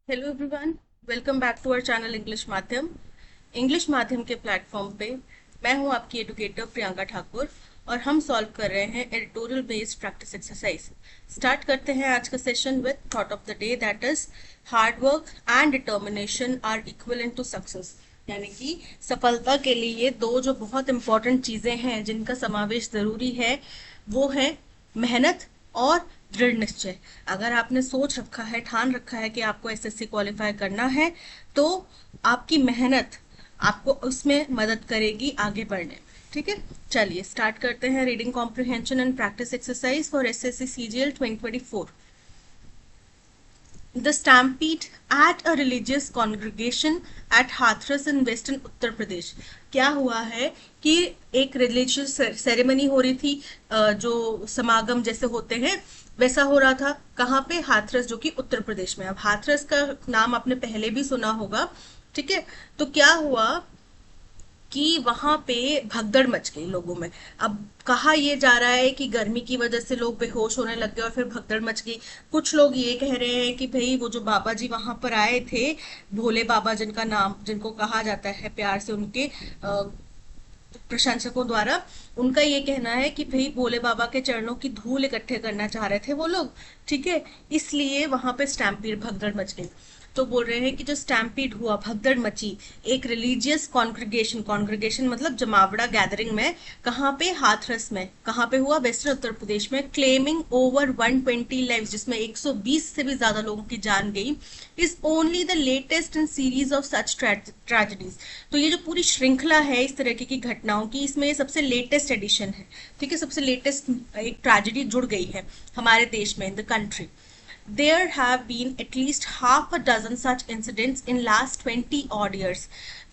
Hello everyone, welcome back to our channel English माध्यम के platform पे मैं हूं आपकी एडुकेटर प्रियंका ठाकुर और हम सॉल्व कर रहे हैं editorial based practice exercise. Start करते हैं आज का session with thought of the day, that is hard work and determination are equivalent to success. यानी कि सफलता के लिए दो जो बहुत इंपॉर्टेंट चीजें हैं जिनका समावेश जरूरी है वो है मेहनत और दृढ़ निश्चय। अगर आपने सोच रखा है, ठान रखा है कि आपको एसएससी क्वालिफाई करना है, तो आपकी मेहनत आपको उसमें मदद करेगी आगे बढ़ने में। ठीक है, चलिए स्टार्ट करते हैं। Reading comprehension and practice exercise for SSC CGL 2024। The stampede at a religious congregation at Hathras in western Uttar Pradesh. क्या हुआ है कि एक रिलीजियस सेरेमनी हो रही थी, जो समागम जैसे होते हैं वैसा हो रहा था। कहाँ पे? हाथरस, जो कि उत्तर प्रदेश में। अब हाथरस का नाम आपने पहले भी सुना होगा। ठीक है, तो क्या हुआ कि वहां पे भगदड़ मच गई लोगों में। अब कहा यह जा रहा है कि गर्मी की वजह से लोग बेहोश होने लग गए और फिर भगदड़ मच गई। कुछ लोग ये कह रहे हैं कि भाई वो जो बाबा जी वहां पर आए थे, भोले बाबा जिनका नाम जिनको कहा जाता है प्यार से उनके प्रशंसकों द्वारा, उनका ये कहना है कि भाई भोले बाबा के चरणों की धूल इकट्ठे करना चाह रहे थे वो लोग। ठीक है, इसलिए वहां पे स्टैम्पीड भगदड़ मच गई। तो बोल रहे हैं कि जो स्टैम्पीड हुआ, भगदड़ मची एक रिलीजियस कॉन्ग्रीगेशन, कॉन्ग्रीगेशन मतलब जमावड़ा गैदरिंग में। कहाँ पे? हाथरस में। कहाँ पे हुआ? वेस्टर्न उत्तर प्रदेश में। क्लेमिंग ओवर 120 लाइव्स, जिसमें 120 से भी ज्यादा लोगों की जान गई। Is only the latest in series of such tragedies. तो ये जो पूरी श्रृंखला है इस तरह की घटनाओं की, इसमें ये सबसे लेटेस्ट एडिशन है। ठीक है, सबसे लेटेस्ट एक ट्रेजेडी जुड़ गई है हमारे देश में, in the country. There have been at least half a dozen such incidents in last 20 odd years।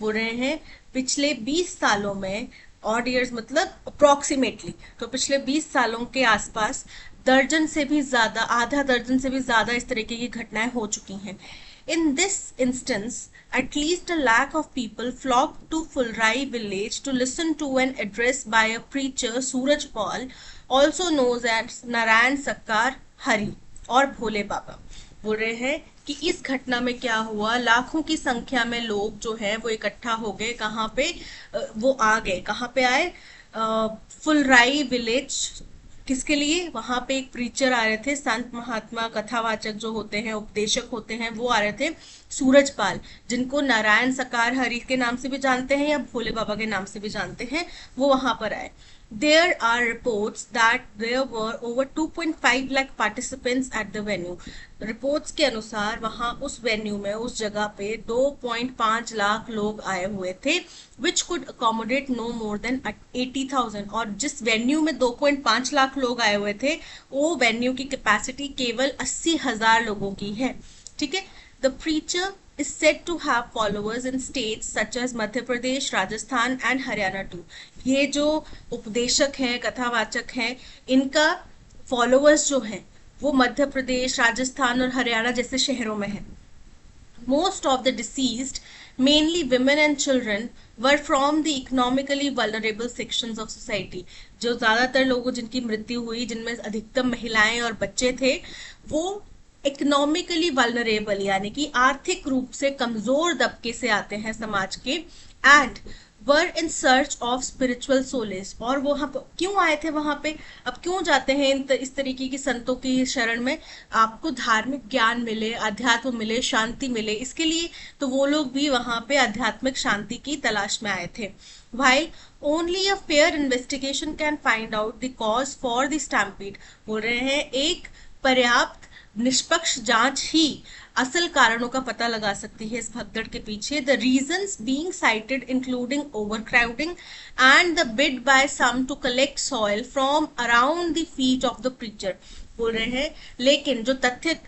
बोल रहे हैं पिछले 20 सालों में, odd years मतलब अप्रोक्सीमेटली, तो पिछले 20 सालों के आसपास दर्जन से भी ज्यादा, आधा दर्जन से भी ज्यादा इस तरीके की घटनाएं हो चुकी हैं। In this instance, at least 1 lakh of people flocked to Fulrai village to listen to an address by a preacher, Suraj Paul, also known as Narayan Sakkar Hari और भोले बाबा। बोल रहे हैं कि इस घटना में क्या हुआ, लाखों की संख्या में लोग जो है वो इकट्ठा हो गए। कहाँ पे? वो आ गए। कहाँ पे आए? फुलराई विलेज। किसके लिए? वहां पे एक प्रीचर आ रहे थे, संत महात्मा कथावाचक जो होते हैं, उपदेशक होते हैं, वो आ रहे थे। सूरजपाल, जिनको नारायण सकार हरि के नाम से भी जानते हैं या भोले बाबा के नाम से भी जानते हैं, वो वहां पर आए। There are reports that there were over 2.5 lakh participants at the venue। Reports के अनुसार वहां उस वेन्यू में, उस जगह पे 2.5 लाख लोग आए हुए थे, which could accommodate no more than 80,000। और जिस वेन्यू में 2.5 लाख लोग आए हुए थे, वो वेन्यू की कैपेसिटी केवल 80,000 लोगों की है। ठीक है, the preacher is said to have followers in states such as Madhya Pradesh, Rajasthan and Haryana too. ये जो उपदेशक हैं, कथावाचक हैं, इनका फॉलोअर्स जो हैं वो मध्य प्रदेश, राजस्थान और हरियाणा जैसे शहरों में है। Most of the deceased, mainly women and children, were from the economically vulnerable sections of society। जो ज्यादातर लोगों जिनकी मृत्यु हुई, जिनमें अधिकतम महिलाएं और बच्चे थे, वो इकोनॉमिकली वल्नरेबल यानी कि आर्थिक रूप से कमजोर तबके से आते हैं समाज के। And were in search of spiritual solace. और वो वहां क्यों आए थे वहां पे? अब क्यों जाते हैं इस तरीके की संतों की शरण में? आपको धार्मिक ज्ञान मिले, अध्यात्म मिले, शांति मिले, इसके लिए तो वो लोग भी वहां पे आध्यात्मिक शांति की तलाश में आए थे। While only a fair investigation can find out the cause for the stampede। बोल रहे हैं एक पर्याप्त निष्पक्ष जांच ही असल कारणों का पता लगा सकती है इस भगदड़ के पीछे। The reasons being cited including overcrowding and the bid by some to collect soil from around the feet of the preacher. बोल रहे हैं लेकिन जो तथ्य,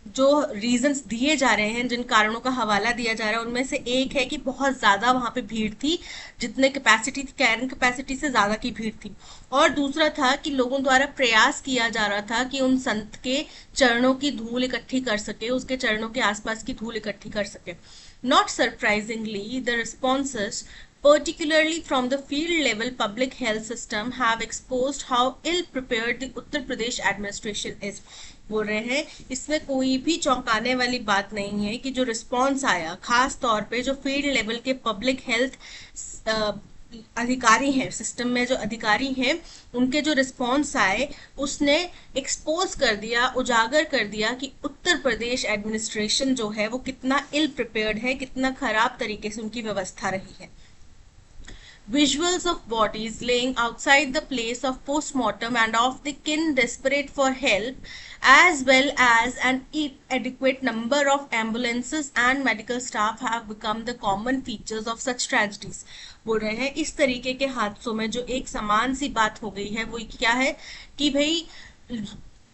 जो रीजंस दिए जा रहे हैं, जिन कारणों का हवाला दिया जा रहा है, उनमें से एक है कि बहुत ज्यादा वहां पे भीड़ थी, जितने कैपेसिटी थी, कैरिंग कैपेसिटी से ज्यादा की भीड़ थी। और दूसरा था कि लोगों द्वारा प्रयास किया जा रहा था कि उन संत के चरणों की धूल इकट्ठी कर सके, उसके चरणों के आसपास की धूल इकट्ठी कर सके। Not surprisingly the responses particularly from the field level public health system, have exposed how ill prepared the Uttar Pradesh administration is. बोल रहे हैं इसमें कोई भी चौंकाने वाली बात नहीं है कि जो रिस्पॉन्स आया, खास तौर पे जो फील्ड लेवल के पब्लिक हेल्थ अधिकारी हैं, सिस्टम में जो अधिकारी हैं, उनके जो रिस्पॉन्स आए उसने एक्सपोज कर दिया, उजागर कर दिया कि उत्तर प्रदेश एडमिनिस्ट्रेशन जो है वो कितना इल प्रिपेयर्ड है, कितना खराब तरीके से उनकी व्यवस्था रही है. Visuals of bodies laying outside the place of postmortem and of the kin desperate for help, as well as an inadequate number of ambulances and medical staff have become the common features of such tragedies. बोल रहे हैं इस तरीके के हादसों में जो एक समान सी बात हो गई है वो क्या है कि भाई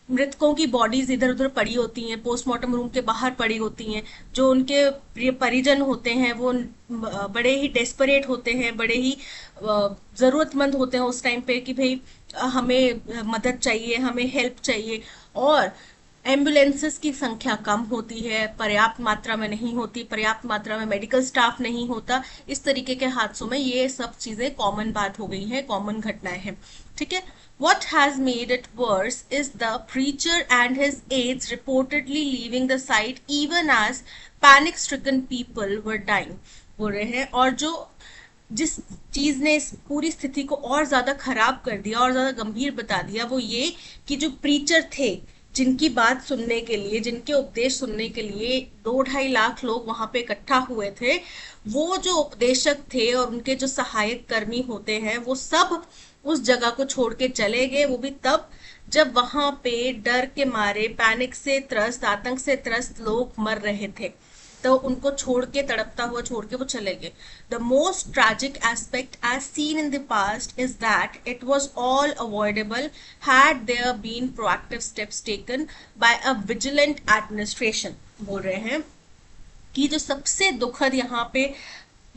मृतकों की बॉडीज इधर उधर पड़ी होती हैं, पोस्टमार्टम रूम के बाहर पड़ी होती हैं, जो उनके परिजन होते हैं वो बड़े ही डेस्परेट होते हैं, बड़े ही जरूरतमंद होते हैं उस टाइम पे कि भाई हमें मदद चाहिए, हमें हेल्प चाहिए, और एम्बुलेंसेस की संख्या कम होती है, पर्याप्त मात्रा में नहीं होती, पर्याप्त मात्रा में मेडिकल स्टाफ नहीं होता. इस तरीके के हादसों में ये सब चीजें कॉमन बात हो गई है, कॉमन घटनाएं हैं. ठीक है. What has made it worse is the preacher and his aides reportedly leaving the site even as panic-stricken people were dying. बोल रहे हैं और जो जिस चीज ने इस पूरी स्थिति को और ज्यादा खराब कर दिया और ज्यादा गंभीर बता दिया वो ये कि जो प्रीचर थे, जिनकी बात सुनने के लिए, जिनके उपदेश सुनने के लिए 2-2.5 लाख लोग वहां पे इकट्ठा हुए थे, वो जो उपदेशक थे और उनके जो सहायक कर्मी होते हैं वो सब उस जगह को छोड़ के चले गए. वो भी तब जब वहां पे डर के मारे, पैनिक से त्रस्त, आतंक से त्रस्त लोग मर रहे थे, तो उनको छोड़ के, तड़पता हुआ छोड़ के वो चले गए. The most tragic aspect as seen in the past is that it was all avoidable had there been proactive steps taken by a vigilant administration. बोल रहे हैं कि जो सबसे दुखद यहाँ पे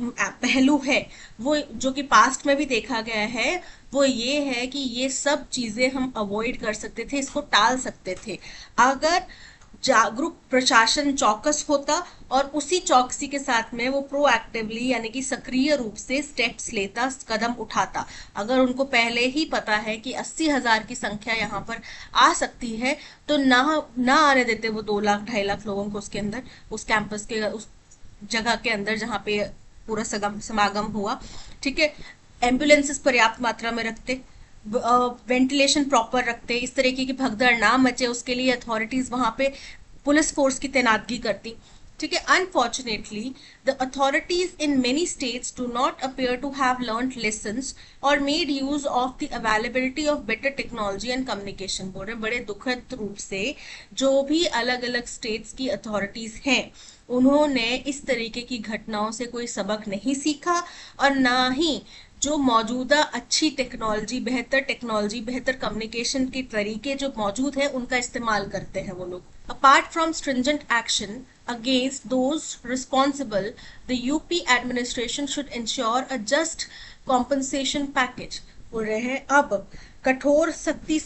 पहलू है वो जो कि पास्ट में भी देखा गया है वो ये है कि ये सब चीजें हम अवॉइड कर सकते थे, इसको टाल सकते थे अगर जागरूक प्रशासन चौकस होता और उसी चौकसी के साथ में वो प्रोएक्टिवली यानी कि सक्रिय रूप से स्टेप्स लेता, कदम उठाता. अगर उनको पहले ही पता है कि 80,000 की संख्या यहाँ पर आ सकती है तो ना आने देते वो 2 लाख 2.5 लाख लोगों को उसके अंदर, उस कैंपस के, उस जगह के अंदर जहाँ पे पूरा समागम हुआ. ठीक है. एम्बुलेंसेस पर्याप्त मात्रा में रखते, वेंटिलेशन प्रॉपर रखते, इस तरीके की भगदड़ ना मचे उसके लिए अथॉरिटीज वहां पे पुलिस फोर्स की तैनातगी करती. ठीक है. Unfortunately the authorities in many states do not appear to have learned lessons और made use of the availability of better technology and communication. बोल रहे बड़े दुखद रूप से जो भी अलग अलग स्टेट्स की अथॉरिटीज हैं उन्होंने इस तरीके की घटनाओं से कोई सबक नहीं सीखा और ना ही जो मौजूदा अच्छी टेक्नोलॉजी, बेहतर कम्युनिकेशन के तरीके जो मौजूद है उनका इस्तेमाल करते हैं वो लोग. Apart from stringent action against those responsible, the UP administration should ensure a just compensation package. बोल रहे हैं अब कठोर सख्ती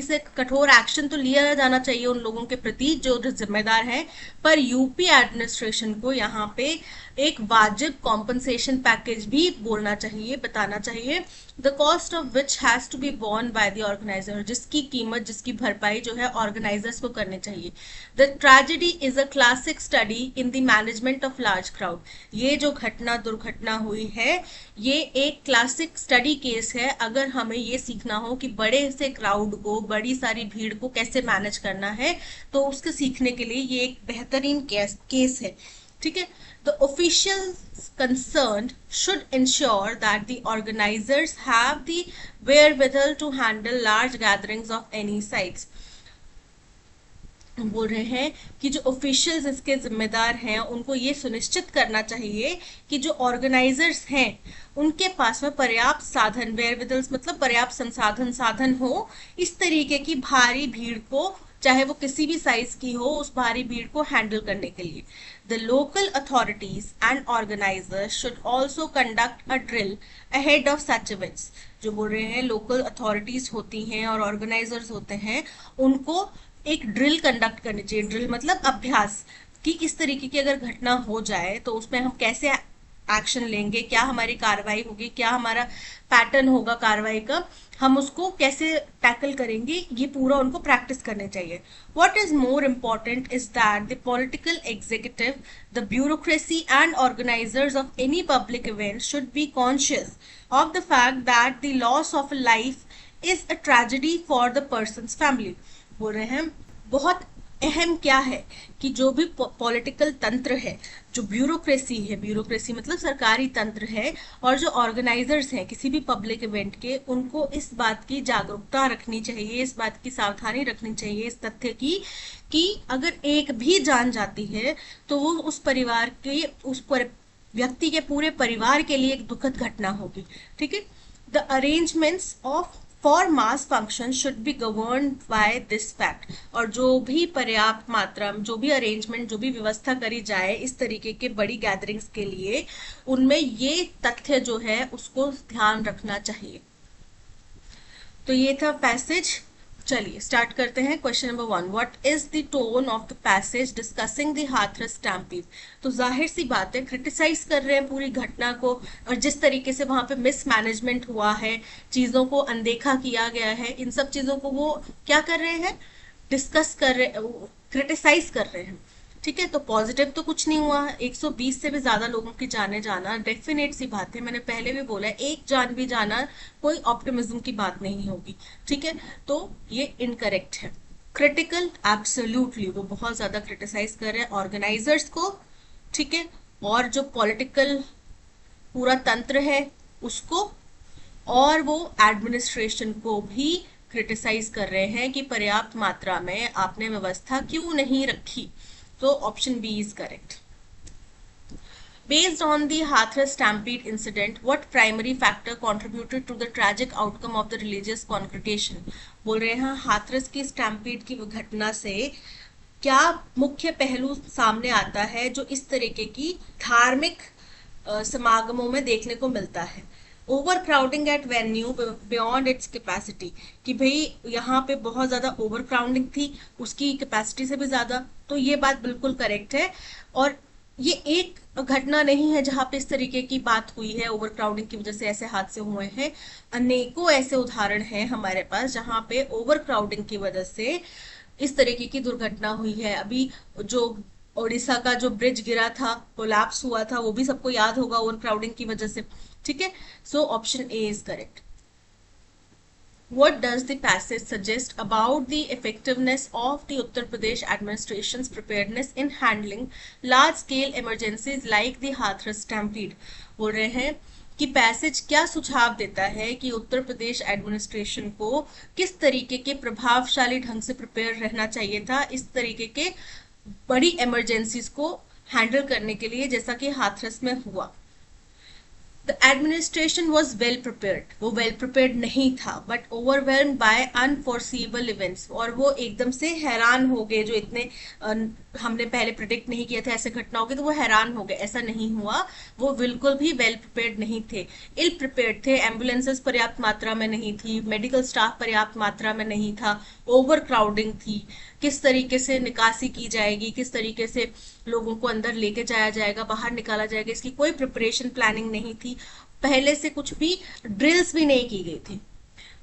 से कठोर एक्शन तो लिया जाना चाहिए उन लोगों के प्रति जो जिम्मेदार हैं, पर यूपी एडमिनिस्ट्रेशन को यहाँ पे एक वाजिब कॉम्पनसेशन पैकेज भी बोलना चाहिए, बताना चाहिए. The cost of which has to be borne by the organiser, जिसकी कीमत, जिसकी भरपाई जो है ऑर्गेनाइजर्स को करनी चाहिए. The tragedy is a classic study in the management of large crowd. ये जो दुर्घटना हुई है ये एक क्लासिक स्टडी केस है अगर हमें ये सीखना हो कि बड़े से क्राउड को, बड़ी सारी भीड़ को कैसे मैनेज करना है, तो उसके सीखने के लिए ये एक बेहतरीन केस है. ठीक है. The officials concerned should ensure that the organizers have the wherewithal to handle large gatherings of any size. बोल रहे हैं कि जो ऑफिशियल्स इसके जिम्मेदार हैं उनको ये सुनिश्चित करना चाहिए कि जो ऑर्गेनाइजर्स हैं उनके पास में पर्याप्त साधन, वेयरविदल्स मतलब पर्याप्त साधन हो इस तरीके की भारी भीड़ को, चाहे वो किसी भी साइज की हो, उस भारी भीड़ को हैंडल करने के लिए. The local authorities and organizers should also conduct a drill ahead of such events. जो बोल रहे हैं लोकल अथॉरिटीज होती हैं और ऑर्गेनाइजर्स होते हैं, उनको एक ड्रिल कंडक्ट करनी चाहिए. ड्रिल मतलब अभ्यास, कि इस तरीके की अगर घटना हो जाए तो उसमें हम कैसे एक्शन लेंगे, क्या हमारी कार्रवाई होगी, क्या हमारा पैटर्न होगा कार्रवाई का, हम उसको कैसे टैकल करेंगे, ये पूरा उनको प्रैक्टिस करने चाहिए. What is more important is that the political executive, the bureaucracy and organisers of any public event should be conscious of the fact that the loss of life is a tragedy for the person's family. बोल रहे हैं बहुत अहम क्या है कि जो भी पॉलिटिकल तंत्र है, जो ब्यूरोक्रेसी है, ब्यूरोक्रेसी मतलब सरकारी तंत्र है, और जो ऑर्गेनाइजर्स हैं किसी भी पब्लिक इवेंट के, उनको इस बात की जागरूकता रखनी चाहिए, इस बात की सावधानी रखनी चाहिए, इस तथ्य की कि अगर एक भी जान जाती है तो वो उस परिवार के, व्यक्ति के पूरे परिवार के लिए एक दुखद घटना होगी. ठीक है. The arrangements of for mass function should be govern by this fact. और जो भी पर्याप्त मात्रा में, जो भी अरेंजमेंट, जो भी व्यवस्था करी जाए इस तरीके के बड़ी गैदरिंग्स के लिए, उनमें ये तथ्य जो है उसको ध्यान रखना चाहिए. तो ये था पैसेज. चलिए स्टार्ट करते हैं. Question number 1, what is the tone of the passage discussing the Hathras stampede. तो जाहिर सी बात है क्रिटिसाइज कर रहे हैं पूरी घटना को, और जिस तरीके से वहां पे मिसमैनेजमेंट हुआ है, चीजों को अनदेखा किया गया है, इन सब चीजों को वो क्या कर रहे हैं, डिस्कस कर रहे, क्रिटिसाइज कर रहे हैं. ठीक है. तो पॉजिटिव तो कुछ नहीं हुआ. 120 से भी ज्यादा लोगों की जाने जाना डेफिनेट सी बात है, मैंने पहले भी बोला है, एक जान भी जाना कोई ऑप्टिमिज्म की बात नहीं होगी. ठीक है. तो ये इनकरेक्ट है. क्रिटिकल, एब्सोल्युटली वो बहुत ज्यादा क्रिटिसाइज कर रहे हैं ऑर्गेनाइजर्स को. ठीक है. और जो पॉलिटिकल पूरा तंत्र है उसको, और वो एडमिनिस्ट्रेशन को भी क्रिटिसाइज कर रहे हैं कि पर्याप्त मात्रा में आपने व्यवस्था क्यों नहीं रखी. So option B is correct. Based on the Hathras stampede incident, what primary factor contributed to the tragic outcome of the religious congregation? बोल रहे हैं हाथरस की स्टैम्पीड की घटना से क्या मुख्य पहलू सामने आता है जो इस तरीके की धार्मिक समागमों में देखने को मिलता है. Overcrowding at venue beyond its capacity, कि भाई यहाँ पे बहुत ज्यादा ओवर क्राउडिंग थी, उसकी कैपेसिटी से भी ज्यादा. तो ये बात बिल्कुल करेक्ट है. और ये एक घटना नहीं है जहां पे इस तरीके की बात हुई है, ओवर क्राउडिंग की वजह से ऐसे हादसे हुए हैं. अनेकों ऐसे उदाहरण हैं हमारे पास जहां पे ओवर क्राउडिंग की वजह से इस तरीके की दुर्घटना हुई है. अभी जो ओडिशा का जो ब्रिज गिरा था, कोलैप्स हुआ था, वो भी सबको याद होगा ओवर क्राउडिंग की वजह से. ठीक है. सो option A is correct. What does the passage suggest about the effectiveness of the Uttar Pradesh administration's preparedness in handling large-scale emergencies like the Hathras stampede? बोल रहे हैं कि पैसेज क्या सुझाव देता है कि उत्तर प्रदेश एडमिनिस्ट्रेशन को किस तरीके के प्रभावशाली ढंग से प्रिपेयर रहना चाहिए था इस तरीके के बड़ी इमरजेंसीज को हैंडल करने के लिए, जैसा कि हाथरस में हुआ. The administration was well prepared. वो well prepared नहीं था, but overwhelmed by unforeseeable events. और वो एकदम से हैरान हो गए, जो इतने हमने पहले प्रिडिक्ट नहीं किया था ऐसे घटना होगी, तो वो हैरान हो गए. ऐसा नहीं हुआ. वो बिल्कुल भी वेल प्रिपेयर्ड नहीं थे, इल प्रिपेयर्ड थे. एम्बुलेंसेस पर्याप्त मात्रा में नहीं थी, मेडिकल स्टाफ पर्याप्त मात्रा में नहीं था, ओवर क्राउडिंग थी, किस तरीके से निकासी की जाएगी, किस तरीके से लोगों को अंदर लेके जाया जाएगा, बाहर निकाला जाएगा, इसकी कोई प्रिपरेशन प्लानिंग नहीं थी. पहले से कुछ भी ड्रिल्स भी नहीं की गई थी.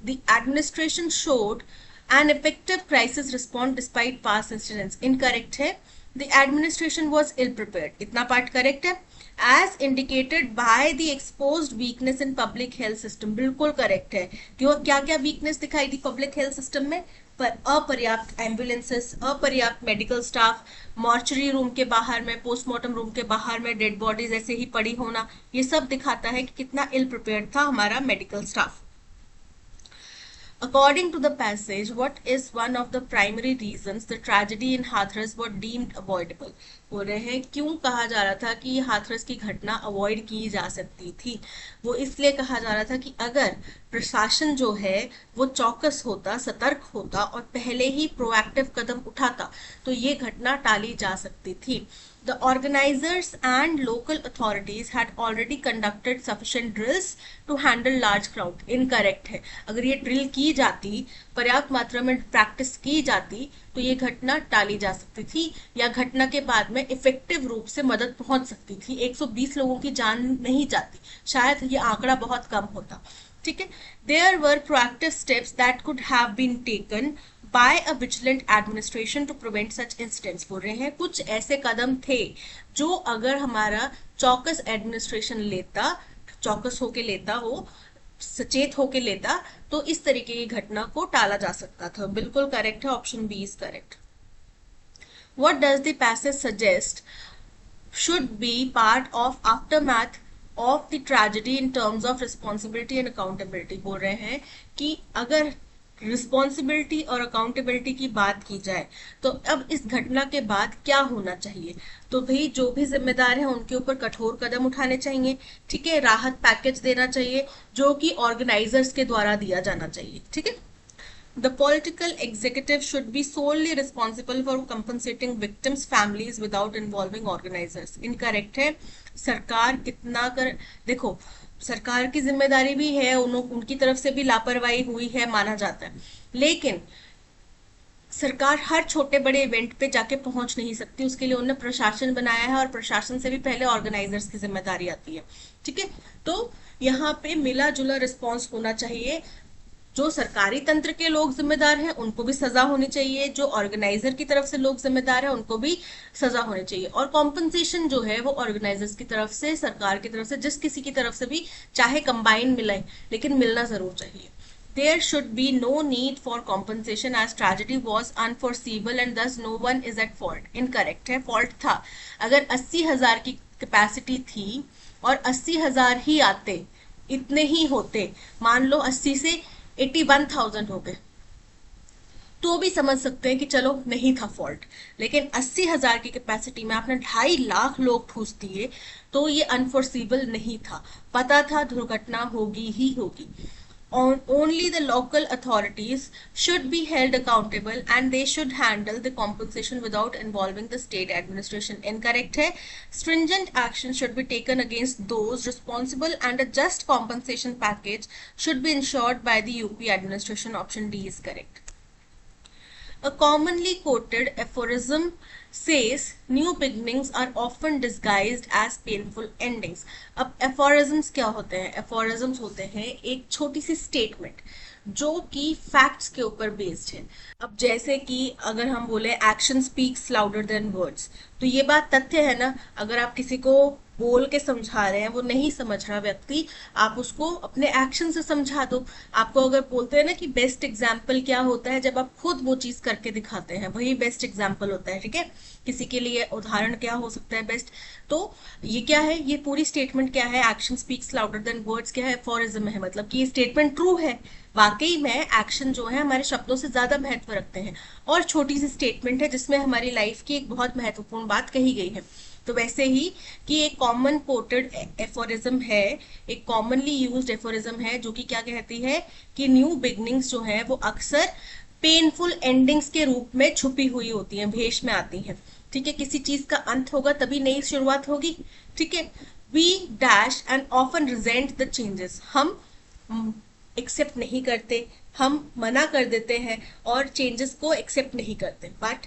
The administration showed an effective crisis response despite past incidents. Incorrect है. The administration was ill prepared, इतना पार्ट करेक्ट है. As indicated by the exposed weakness in public health system, बिल्कुल करेक्ट है. क्यों, क्या क्या वीकनेस दिखाई दी पब्लिक हेल्थ सिस्टम में? पर अपर्याप्त एम्बुलेंसेस, अपर्याप्त मेडिकल स्टाफ, मॉर्चरी रूम के बाहर में, पोस्टमार्टम रूम के बाहर में डेड बॉडीज ऐसे ही पड़ी होना, ये सब दिखाता है कि कितना इल प्रिपेयर्ड था हमारा medical staff. According to the passage, what is one of the primary reasons the tragedy in Hathras was deemed avoidable? बोल रहे हैं क्यों कहा जा रहा था कि हाथरस की घटना अवॉइड की जा सकती थी. वो इसलिए कहा जा रहा था कि अगर प्रशासन जो है वो चौकस होता, सतर्क होता और पहले ही प्रोएक्टिव कदम उठाता तो ये घटना टाली जा सकती थी. The organizers and local authorities had already conducted sufficient drills to handle large crowd. Incorrect है. अगर ये ड्रिल की जाती, पर्याप्त मात्रा में प्रैक्टिस की जाती, तो ये घटना टाली जा सकती थी या घटना के बाद में इफेक्टिव रूप से मदद पहुंच सकती थी. 120 लोगों की जान नहीं जाती, शायद ये आंकड़ा बहुत कम होता. ठीक है. There were proactive steps that could have been taken by a vigilant administration to prevent such incidents. बोल रहे हैं कुछ ऐसे कदम थे जो अगर हमारा चौकस एडमिनिस्ट्रेशन लेता, चौकस होके लेता, वो सचेत होके लेता, तो इस तरीके की घटना को टाला जा सकता था. बिल्कुल करेक्ट है, option B is correct. What does the passage suggest should be part of aftermath of the tragedy in terms of responsibility and accountability? बोल रहे हैं कि अगर रिस्पॉन्सिबिलिटी और अकाउंटेबिलिटी की बात की जाए तो अब इस घटना के बाद क्या होना चाहिए, तो भाई जो भी जिम्मेदार है उनके ऊपर कठोर कदम उठाने चाहिए. ठीक है. राहत पैकेज देना चाहिए जो कि ऑर्गेनाइजर्स के द्वारा दिया जाना चाहिए. ठीक है. The political executive should be solely responsible for compensating victims' families without involving organizers. Incorrect है. सरकार कितना कर, देखो सरकार की जिम्मेदारी भी है, उनकी तरफ से भी लापरवाही हुई है माना जाता है, लेकिन सरकार हर छोटे बड़े इवेंट पे जाके पहुंच नहीं सकती. उसके लिए उन्होंने प्रशासन बनाया है और प्रशासन से भी पहले ऑर्गेनाइजर्स की जिम्मेदारी आती है. ठीक है. तो यहाँ पे मिला जुला रिस्पॉन्स होना चाहिए. जो सरकारी तंत्र के लोग जिम्मेदार हैं उनको भी सजा होनी चाहिए, जो ऑर्गेनाइजर की तरफ से लोग जिम्मेदार हैं उनको भी सजा होनी चाहिए, और कॉम्पनसेशन जो है वो ऑर्गेनाइजर्स की तरफ से, सरकार की तरफ से, जिस किसी की तरफ से भी चाहे कंबाइन मिले, लेकिन मिलना जरूर चाहिए. There should be no need for compensation as tragedy was unforeseeable and thus no one is at fault. Incorrect है. fault था. अगर 80,000 की कैपेसिटी थी और 80,000 ही आते, इतने ही होते, मान लो 80 से 81,000 हो गए, तो भी समझ सकते हैं कि चलो नहीं था फॉल्ट. लेकिन 80,000 की कैपेसिटी में आपने 2.5 लाख लोग ठूस दिए, तो ये अनफोर्सिबल नहीं था, पता था दुर्घटना होगी ही होगी. Only the local authorities should be held accountable and they should handle the compensation without involving the state administration. Incorrect है. Stringent action should be taken against those responsible and a just compensation package should be ensured by the UP administration. Option D is correct. A commonly quoted aphorism says new beginnings are often disguised as painful endings. अब aphorisms क्या होते हैं? aphorisms होते हैं एक छोटी सी statement जो कि फैक्ट्स के ऊपर बेस्ड है. अब जैसे कि अगर हम बोले action speaks louder than words, तो ये बात तथ्य है ना. अगर आप किसी को बोल के समझा रहे हैं, वो नहीं समझ रहा व्यक्ति, आप उसको अपने एक्शन से समझा दो. आपको अगर बोलते हैं ना कि बेस्ट एग्जाम्पल क्या होता है, जब आप खुद वो चीज करके दिखाते हैं, वही बेस्ट एग्जाम्पल होता है. ठीक है. किसी के लिए उदाहरण क्या हो सकता है बेस्ट. तो ये क्या है, ये पूरी स्टेटमेंट क्या है, action speaks louder than words क्या है, एफोरिज्म है. मतलब कि ये स्टेटमेंट ट्रू है, वाकई में एक्शन जो है हमारे शब्दों से ज्यादा महत्व रखते हैं, और छोटी सी स्टेटमेंट है जिसमें हमारी लाइफ की एक बहुत महत्वपूर्ण बात कही गई है. तो वैसे ही कि एक कॉमन कोटेड एफोरिज्म है, एक कॉमनली यूज्ड एफोरिज्म है, जो कि क्या कहती है कि न्यू बिगनिंग्स जो है वो अक्सर पेनफुल एंडिंग्स के रूप में छुपी हुई होती हैं, भेष में आती हैं. ठीक है. किसी चीज का अंत होगा तभी नई शुरुआत होगी. ठीक है. We dash and often resent the changes. हम एक्सेप्ट नहीं करते, हम मना कर देते हैं और चेंजेस को एक्सेप्ट नहीं करते. But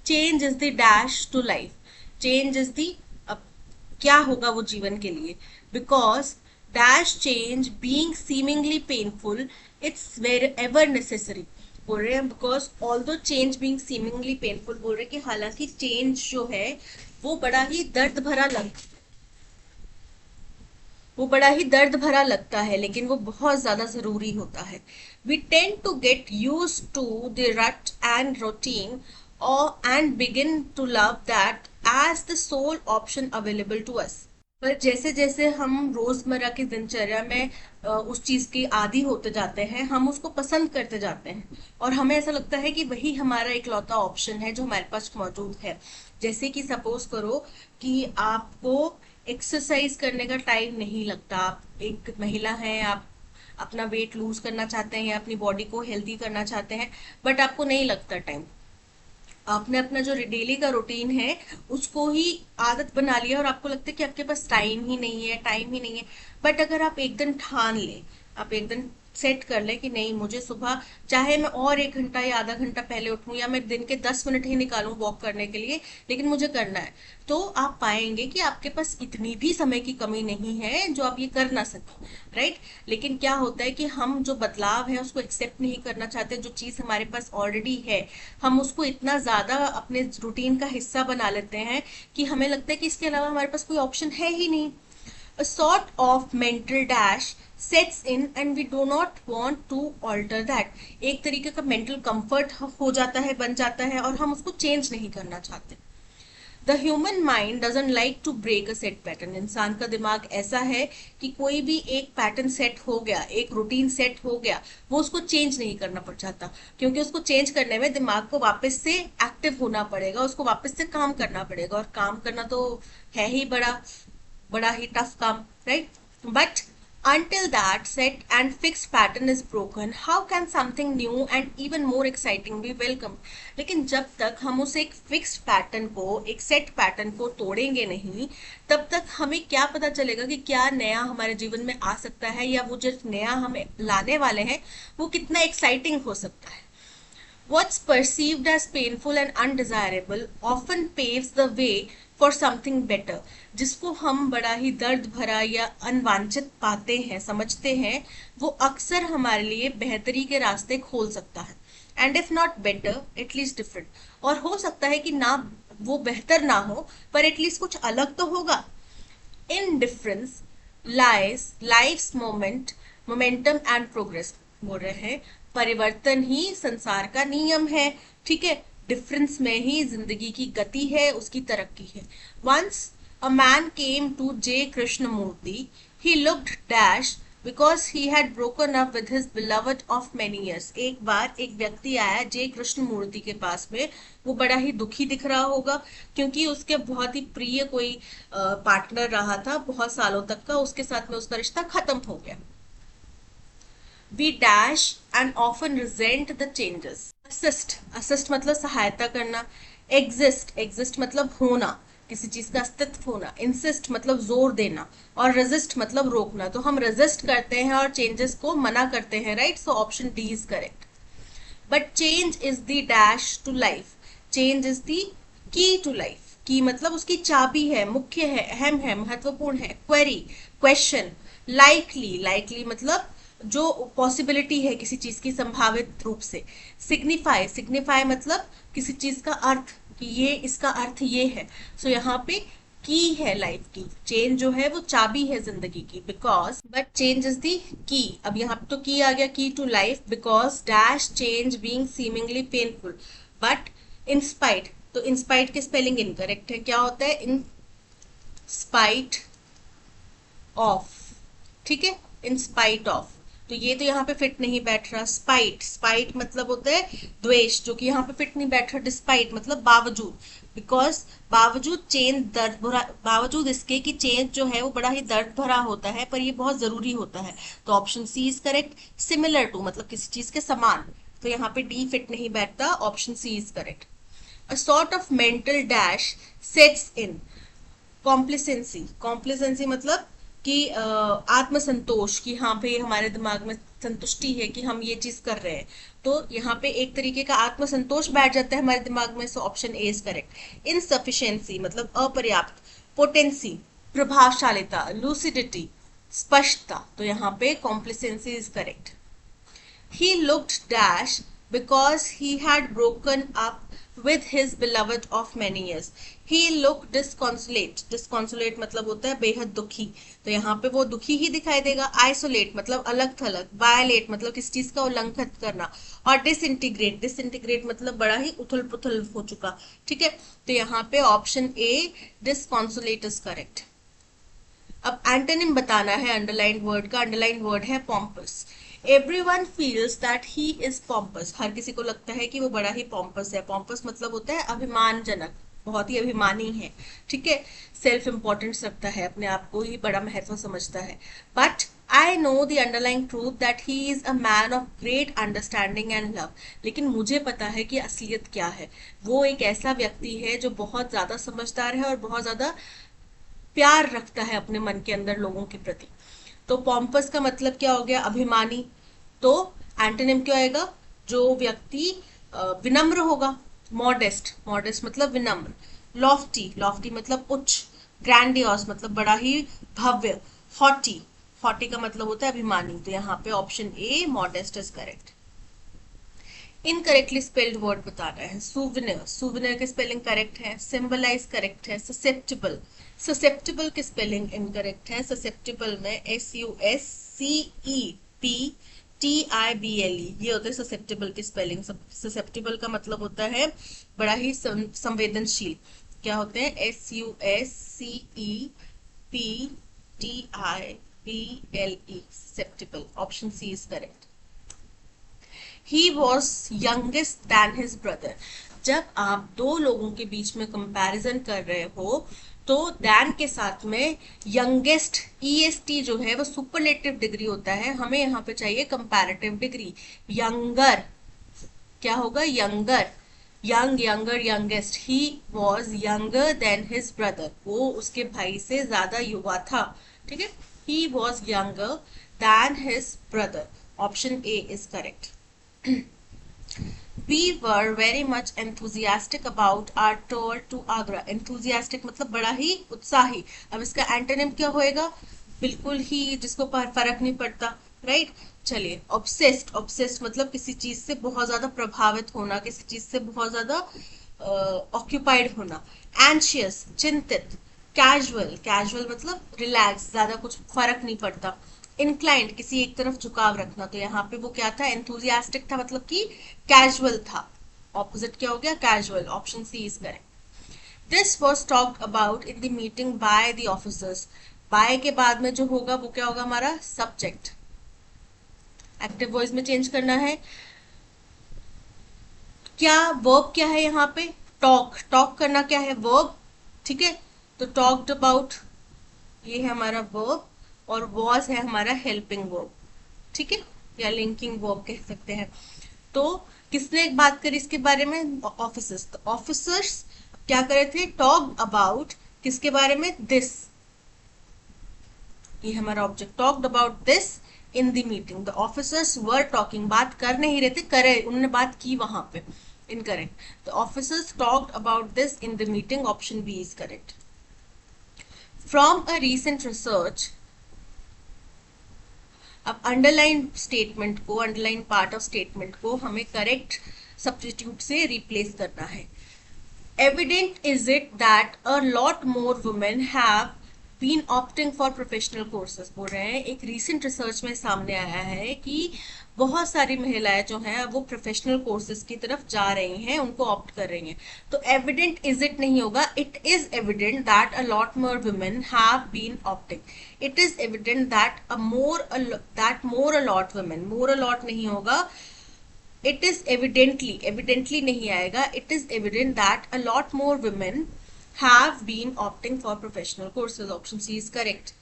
change is the dash to life. Change is the, अब क्या होगा वो जीवन के लिए, because dash change being seemingly painful it's however necessary. बोल रहे हैं because although change being seemingly painful, बोल रहे हैं कि हालांकि चेंज जो है वो बड़ा ही दर्द भरा लगता है, लेकिन वो बहुत ज्यादा जरूरी होता है. We tend to get used to the rut and routine and begin to love that as the sole option available to us. पर जैसे जैसे हम रोजमर्रा की दिनचर्या में उस चीज के आदी होते जाते हैं, हम उसको पसंद करते जाते हैं और हमें ऐसा लगता है कि वही हमारा इकलौता ऑप्शन है जो हमारे पास मौजूद है. जैसे कि सपोज करो कि आपको एक्सरसाइज करने का टाइम नहीं लगता, आप एक महिला हैं, आप अपना वेट लूज करना चाहते हैं या अपनी बॉडी को हेल्दी करना चाहते हैं, बट आपको नहीं लगता टाइम. आपने अपना जो डेली का रूटीन है उसको ही आदत बना लिया और आपको लगता है कि आपके पास टाइम ही नहीं है, टाइम ही नहीं है। बट अगर आप एक दिन ठान ले, आप एक दिन सेट कर ले कि नहीं, मुझे सुबह चाहे मैं और 1 घंटा या आधा घंटा पहले उठूं या मैं दिन के 10 मिनट ही निकालूं वॉक करने के लिए, लेकिन मुझे करना है, तो आप पाएंगे कि आपके पास इतनी भी समय की कमी नहीं है जो आप ये कर ना सकें, राइट। लेकिन क्या होता है कि हम जो बदलाव है उसको एक्सेप्ट नहीं करना चाहते, जो चीज हमारे पास ऑलरेडी है हम उसको इतना ज्यादा अपने रूटीन का हिस्सा बना लेते हैं कि हमें लगता है कि इसके अलावा हमारे पास कोई ऑप्शन है ही नहीं। A sort of mental dash sets in and we do not want to alter that. एक तरीके का मेंटल कंफर्ट हो जाता है, बन जाता है, और हम उसको चेंज नहीं करना चाहते। The human mind doesn't like to break a set pattern. इंसान का दिमाग ऐसा है कि कोई भी एक पैटर्न सेट हो गया, एक रूटीन सेट हो गया, वो उसको चेंज नहीं करना पड़ जाता, क्योंकि उसको चेंज करने में दिमाग को वापस से एक्टिव होना पड़ेगा, उसको वापस से काम करना पड़ेगा, और काम करना तो है ही बड़ा बड़ा ही टफ काम, right. But until that set and fixed pattern is broken, how can something new and even more exciting be welcome? लेकिन जब तक हम उस एक फिक्स्ड पैटर्न को, एक सेट पैटर्न को तोड़ेंगे नहीं, तब तक हमें क्या पता चलेगा कि क्या नया हमारे जीवन में आ सकता है, या वो जो नया हमें लाने वाले हैं वो कितना एक्साइटिंग हो सकता है। What's perceived as painful and undesirable often paves the way for something better. जिसको हम बड़ा ही दर्द भरा या अनवांछित पाते हैं, समझते हैं, वो अक्सर हमारे लिए बेहतरी के रास्ते खोल सकता है। And if not better at least different. और हो सकता है कि ना वो बेहतर ना हो, पर एटलीस्ट कुछ अलग तो होगा। In difference lies life's momentum and progress. बोल रहे हैं परिवर्तन ही संसार का नियम है, ठीक है। डिफरेंस में ही जिंदगी की गति है, उसकी तरक्की है। Once a man came to J Krishnamurti, he looked dash because he had broken up with his beloved of many years. एक बार एक व्यक्ति आया जे कृष्ण मूर्ति के पास में, वो बड़ा ही दुखी दिख रहा होगा, क्योंकि उसके बहुत ही प्रिय कोई पार्टनर रहा था बहुत सालों तक का, उसके साथ में उसका रिश्ता खत्म हो गया। We dash and often resent the changes. assist मतलब सहायता करना। exist मतलब होना, किसी चीज का अस्तित्व होना। insist मतलब जोर देना, और resist मतलब रोकना। तो हम resist करते हैं और changes को मना करते हैं, right. So option D is correct. But change is the dash to life. Change is the key to life. Key मतलब उसकी चाबी है, मुख्य है, अहम है, महत्वपूर्ण है। Query question. लाइकली मतलब जो पॉसिबिलिटी है किसी चीज की संभावित रूप से। सिग्निफाई मतलब किसी चीज का अर्थ, कि ये इसका अर्थ ये है। सो यहाँ पे की है लाइफ की। चेंज जो है वो चाबी है जिंदगी की। Because but change is the key. अब यहाँ पे तो की आ गया, key to life. Because dash change being seemingly painful but in spite. तो इंस्पाइट की स्पेलिंग इनकरेक्ट है। क्या होता है? इन स्पाइट ऑफ, ठीक है, इन स्पाइट ऑफ। तो ये तो यहाँ पे फिट नहीं बैठ रहा। स्पाइट मतलब होता है द्वेष, जो कि यहाँ पे फिट नहीं बैठ रहा। डिस्पाइट मतलब बावजूद। बिकॉज बावजूद चेंज दर्द भरा, बावजूद इसके कि चेंज जो है वो बड़ा ही दर्द भरा होता है, पर ये बहुत जरूरी होता है। तो option C is correct. Similar to मतलब किसी चीज के समान। तो यहाँ पे डी फिट नहीं बैठता, option C is correct. A sort of mental dash sets in. Complacency मतलब कि आत्मसंतोष, कि हाँ भाई हमारे दिमाग में संतुष्टि है कि हम ये चीज कर रहे हैं। तो यहाँ पे एक तरीके का आत्मसंतोष बैठ जाता है हमारे दिमाग में। So option A is correct. Insufficiency मतलब अपर्याप्त। पोटेंसी प्रभावशालिता। लूसिडिटी स्पष्टता। तो यहाँ पे complacency is correct. He looked dash because he had broken up with his beloved of many years. He looked disconsolate. Disconsolate मतलब होता है बेहद दुखी। तो यहाँ पे वो दुखी ही दिखाई देगा। Isolate मतलब अलग थलग। Violate मतलब किस चीज का उल्लंघन करना। और disintegrate मतलब बड़ा ही उथल पुथल हो चुका, ठीक है। तो यहाँ पे option A disconsolate is correct। अब एंटोनिम बताना है अंडरलाइन वर्ड का। अंडरलाइन वर्ड है pompous. Everyone feels that he is pompous. हर किसी को लगता है कि वो बड़ा ही पॉम्पस है। पॉम्पस मतलब होता है अभिमानजनक, बहुत ही अभिमानी है, ठीक है, सेल्फ इम्पोर्टेंस रखता है, अपने आप को ही बड़ा महत्व समझता है। But I know the underlying truth that he is a man of great understanding and love. लेकिन मुझे पता है कि असलियत क्या है। वो एक ऐसा व्यक्ति है जो बहुत ज्यादा समझदार है और बहुत ज्यादा प्यार रखता है अपने मन के अंदर लोगों के प्रति। तो पॉम्पस का मतलब क्या हो गया, अभिमानी। तो एंटोनिम क्या आएगा, जो व्यक्ति विनम्र होगा, मॉडेस्ट, मॉडेस्ट मतलब विनम्र। लॉफ्टी, लॉफ्टी मतलब उच्च। ग्रैंडियोस मतलब बड़ा ही भव्य। हॉटी, हॉटी का मतलब होता है अभिमानी। तो यहाँ पे option A modest is correct. Incorrectly spelled word बताना है। सुविनर, सुविनर की स्पेलिंग करेक्ट है। सिंबलाइज करेक्ट है। ससेप्टिबल, ससेप्टिबल की स्पेलिंग इनकरेक्ट है। ससेप्टिबल में SUSCEPTIBLE ये होता है ससेप्टिबल की स्पेलिंग। ससेप्टिबल का मतलब होता है बड़ा ही संवेदनशील। क्या होते हैं, SUSCEPTIBLE, susceptible. Option C is correct. He was youngest than his brother. जब आप दो लोगों के बीच में कंपैरिजन कर रहे हो तो दैन के साथ में यंगेस्ट, EST जो है वो सुपरलेटिव डिग्री होता है, हमें यहाँ पे चाहिए कंपैरेटिव डिग्री। यंगर क्या होगा, younger, young, younger, youngest. He was younger than his brother, वो उसके भाई से ज्यादा युवा था, ठीक है। He was younger than his brother. Option A is correct. We were very much enthusiastic about our tour to Agra. Enthusiastic मतलब बड़ा ही उत्साही। अब इसका एंटोनिम क्या होएगा, बिल्कुल ही जिसको फर्क नहीं पड़ता, राइट। चलिए, ऑब्सेस्ड, ऑब्सेस्ड मतलब किसी चीज से बहुत ज्यादा प्रभावित होना, किसी चीज से बहुत ज्यादा ऑक्यूपाइड होना। एंशियस चिंतित। कैजुअल, कैजुअल मतलब रिलैक्स, ज्यादा कुछ फर्क नहीं पड़ता। इंक्लाइंड किसी एक तरफ झुकाव रखना। तो यहाँ पे वो क्या था, एंथुजियास्टिक था मतलब कि कैजुअल था। ऑपोजिट क्या हो गया, casual. Option C is correct. This was talked about in the meeting by the officers. By के बाद में जो होगा वो क्या होगा, हमारा सब्जेक्ट। एक्टिव वॉइस में चेंज करना है। क्या वर्ब क्या है यहाँ पे, टॉक, टॉक करना क्या है, वर्ब, ठीक है। तो टॉक्ड अबाउट ये है हमारा वर्ब और वॉज है हमारा हेल्पिंग वर्ब, ठीक है, या लिंकिंग वर्ब कह सकते हैं। तो किसने एक बात करी इसके बारे में, ऑफिसर्स। तो ऑफिसर्स क्या करे थे, टॉक अबाउट किसके बारे में, दिस, ये हमारा object, talked about this in the meeting. The officers were talking, बात कर नहीं रहे थे, करे, उन्होंने बात की वहां पे। Incorrect. The officers talked about this in the meeting. Option B is correct. From a recent research, अब अंडरलाइन स्टेटमेंट को, अंडरलाइन पार्ट ऑफ स्टेटमेंट को हमें करेक्ट सब्स्टिट्यूट से रिप्लेस करना है। Evident is it that a lot more women have been opting for professional courses. बोल रहे हैं एक रीसेंट रिसर्च में सामने आया है कि बहुत सारी महिलाएं जो हैं वो प्रोफेशनल कोर्सेज की तरफ जा रही हैं, उनको ऑप्ट कर रही हैं। तो एविडेंट इज इट नहीं होगा, it is evident that a lot more women have been opting. It is evident that more a lot women, more a lot नहीं होगा। इट इज एविडेंटली, एविडेंटली नहीं आएगा। It is evident that a lot more women have been opting for professional courses. Option C is correct.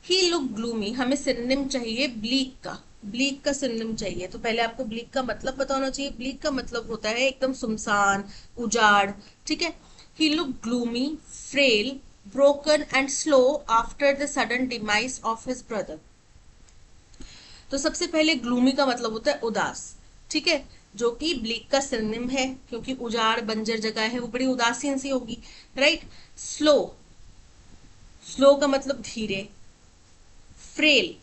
He looked gloomy. हमें synonym चाहिए bleak का, bleak का synonym चाहिए। तो पहले आपको ब्लीक का मतलब पता होना चाहिए। ब्लीक का मतलब होता है एकदम सुनसान, उजाड़, ठीक है। He looked gloomy, frail, broken and slow after the sudden demise of his brother. तो सबसे पहले ग्लूमी का मतलब होता है उदास, ठीक है, जो कि ब्लीक का सिनोनिम है, क्योंकि उजाड़ बंजर जगह है, वो बड़ी उदासीन सी होगी, राइट। स्लो, स्लो का मतलब धीरे। फ्रेल,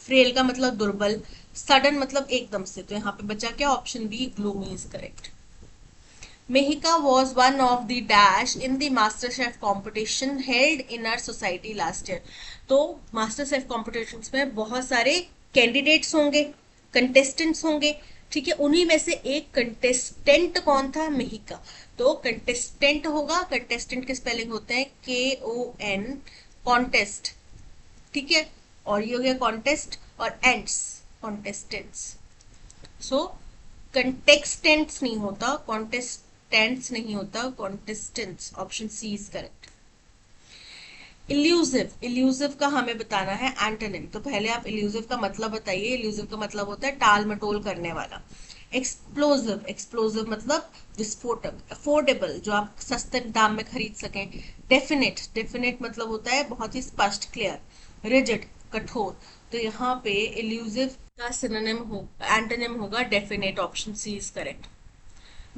फ्रेल का मतलब दुर्बल। सडन मतलब एकदम से। तो यहाँ पे बचा क्या, option B gloomy is correct. Mehika was one of the dash in the MasterChef competition held in our society last year. तो MasterChef competitions में बहुत सारे कैंडिडेट्स होंगे, कंटेस्टेंट्स होंगे, ठीक है। उन्हीं में से एक कंटेस्टेंट कौन था, मिहिका। तो कंटेस्टेंट होगा, कंटेस्टेंट के स्पेलिंग होते हैं KON, कॉन्टेस्ट, ठीक है। और ये हो गया कॉन्टेस्ट और एंड्स, कॉन्टेस्टेंट्स। सो कंटेस्टेंट्स नहीं होता, कॉन्टेस्ट कॉन्टेंट्स नहीं होता, contestants. Option C is correct. Elusive, elusive का हमें बताना है एंटोनिम। तो पहले आप इल्यूसिव का मतलब बताइए। इल्यूसिव का मतलब होता है टाल मटोल करने वाला। एक्सप्लोसिव, एक्सप्लोसिव मतलब विस्फोटक। अफोर्डेबल, जो आप सस्ते दाम में खरीद सकें। डेफिनेट, डेफिनेट मतलब होता है बहुत ही स्पष्ट, क्लियर। रिजिड, कठोर। तो यहाँ पे इल्यूसिव का सिनोनिम हो, एंटोनिम होगा definite. Option C is correct.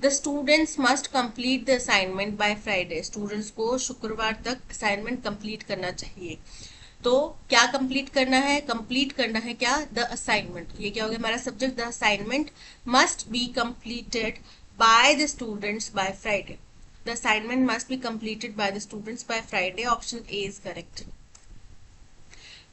The students must complete the assignment by Friday. Students को शुक्रवार तक असाइनमेंट कंप्लीट करना चाहिए। तो क्या कंप्लीट करना है? कंप्लीट करना है क्या? The assignment. ये क्या हो गया हमारा subject? The assignment must be completed by the students by Friday. The assignment must be completed by the students by Friday. Option A is correct.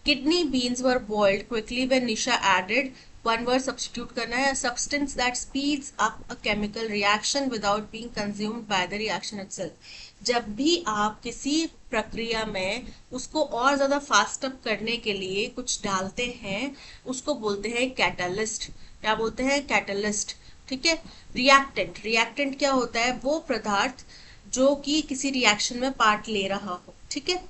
Kidney beans were boiled quickly when Nisha added one word substitute करना है, a substance that speeds up a chemical reaction without being consumed by the reaction itself। जब भी आप किसी प्रक्रिया में उसको और ज्यादा फास्ट अप करने के लिए कुछ डालते हैं, उसको बोलते हैं कैटलिस्ट। क्या बोलते हैं? कैटलिस्ट। ठीक है। रिएक्टेंट, रिएक्टेंट क्या होता है? वो पदार्थ जो कि किसी रिएक्शन में पार्ट ले रहा हो। ठीक है।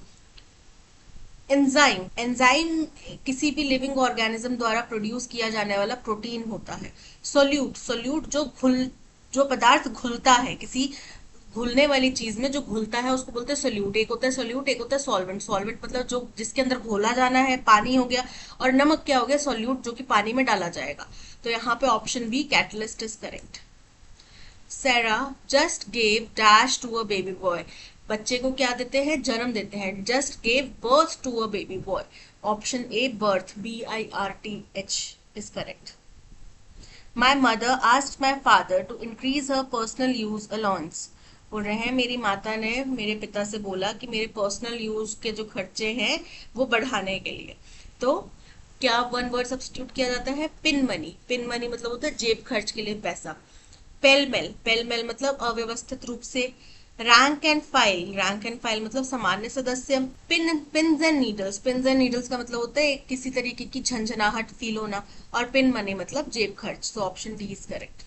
एंजाइम, एंजाइम किसी भी लिविंग ऑर्गेनिज्म द्वारा प्रोड्यूस किया जाने वाला प्रोटीन होता है। सोल्यूट, सोल्यूट जो पदार्थ घुलता है, किसी घुलने वाली चीज में जो घुलता है उसको बोलते हैं सोल्यूट। एक होता है सोल्यूट, एक होता है सॉल्वेंट। सॉल्वेंट मतलब जो जिसके अंदर घोला जाना है, पानी हो गया। और नमक क्या हो गया? सोल्यूट, जो कि पानी में डाला जाएगा। तो यहाँ पे option B catalyst is correct. Sarah just gave dash to a baby boy। बच्चे को क्या देते हैं? जन्म देते हैं। just gave birth to a baby boy। Option A birth, BIRTH is correct। My mother asked my father to increase her personal use allowance। बोल रहे हैं मेरी माता ने मेरे पिता से बोला कि मेरे पर्सनल यूज के जो खर्चे हैं वो बढ़ाने के लिए। तो क्या वन वर्ड सब्स्टिट्यूट किया जाता है? Pin money. पिन मनी मतलब होता है जेब खर्च के लिए पैसा। पेलमेल, पेलमेल मतलब अव्यवस्थित रूप से। Rank and file, rank and file मतलब सामान्य सदस्य। Pins and needles, pins and needles का मतलब होता है किसी तरीके की झंझनाहट फील होना। और पिन मनी मतलब जेब खर्च। तो option D is correct.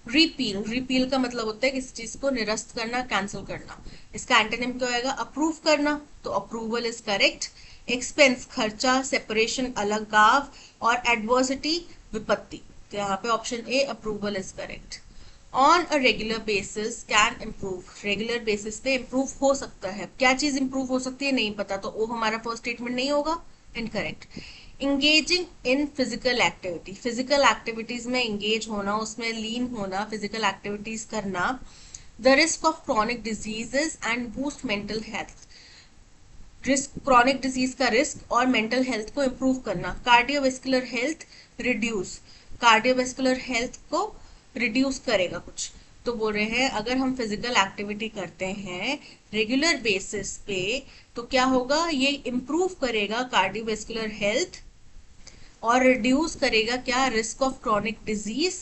Repeal, repeal का मतलब होता है किसी चीज को निरस्त करना, कैंसिल करना। इसका एंटोनिम क्या होगा? अप्रूव करना। तो अप्रूवल इज करेक्ट। एक्सपेंस, खर्चा। सेपरेशन, अलगाव। और एडवर्सिटी, विपत्ति। तो यहाँ पे option A approval is correct. On a regular basis can improve, regular basis पे इम्प्रूव हो सकता है। क्या चीज इम्प्रूव हो सकती है? नहीं पता। तो ओ हमारा फर्स्ट स्टेटमेंट नहीं होगा, incorrect. Engaging in physical activity, physical activities में इंगेज होना, उसमें लीन होना, फिजिकल एक्टिविटीज करना। The risk of chronic diseases and boost mental health, risk, chronic disease का रिस्क और मेंटल हेल्थ को इम्प्रूव करना। Cardiovascular health reduce, cardiovascular health को रिड्यूस करेगा कुछ। तो बोल रहे हैं अगर हम फिजिकल एक्टिविटी करते हैं रेगुलर बेसिस पे तो क्या होगा? ये इम्प्रूव करेगा कार्डियोवेस्कुलर हेल्थ और रिड्यूस करेगा क्या? Risk of chronic disease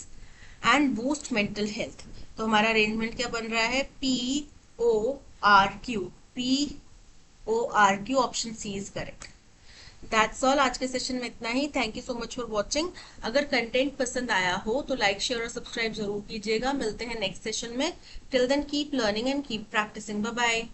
and boost mental health. तो हमारा अरेंजमेंट क्या बन रहा है? PORQ, PORQ। Option C is correct. That's all. आज के सेशन में इतना ही। Thank you so much for watching. अगर कंटेंट पसंद आया हो तो लाइक, शेयर और सब्सक्राइब जरूर कीजिएगा। मिलते हैं नेक्स्ट सेशन में। Till then keep learning and keep practising. Bye bye.